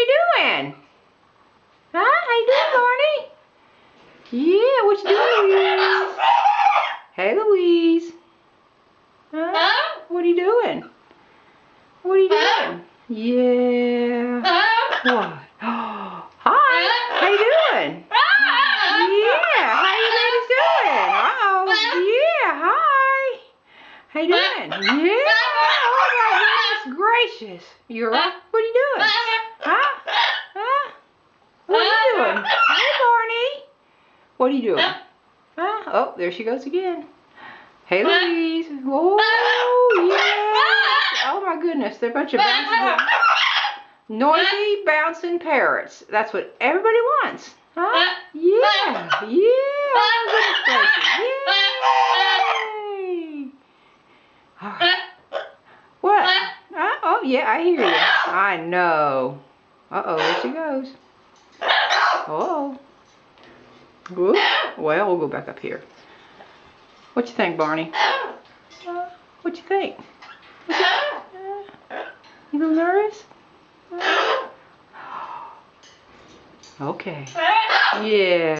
you doing? Huh? How you doing, Barney? Yeah, what you doing, Louise? Hey, Louise. Huh? What are you doing? What are you doing? Yeah. What? Hi. How you doing? Yeah. How you ladies doing? Uh-oh. Yeah. Hi. How you doing? Yeah. Oh my goodness gracious. You're right. What are you doing? Huh? Huh? What are you doing? Hey, Barney. What are you doing? Huh? Oh, there she goes again. Hey, Louise. Oh, yes. Oh my goodness. They're a bunch of bouncing, noisy, bouncing parrots. That's what everybody wants. Huh? Yeah. Yeah. Oh my goodness gracious. Yay. All right. What? Oh, yeah, I hear you. I know. Uh-oh, there she goes. Oh. Whoop. Well, we'll go back up here. What you think, Barney? What you think? You a little nervous? Okay. Yeah.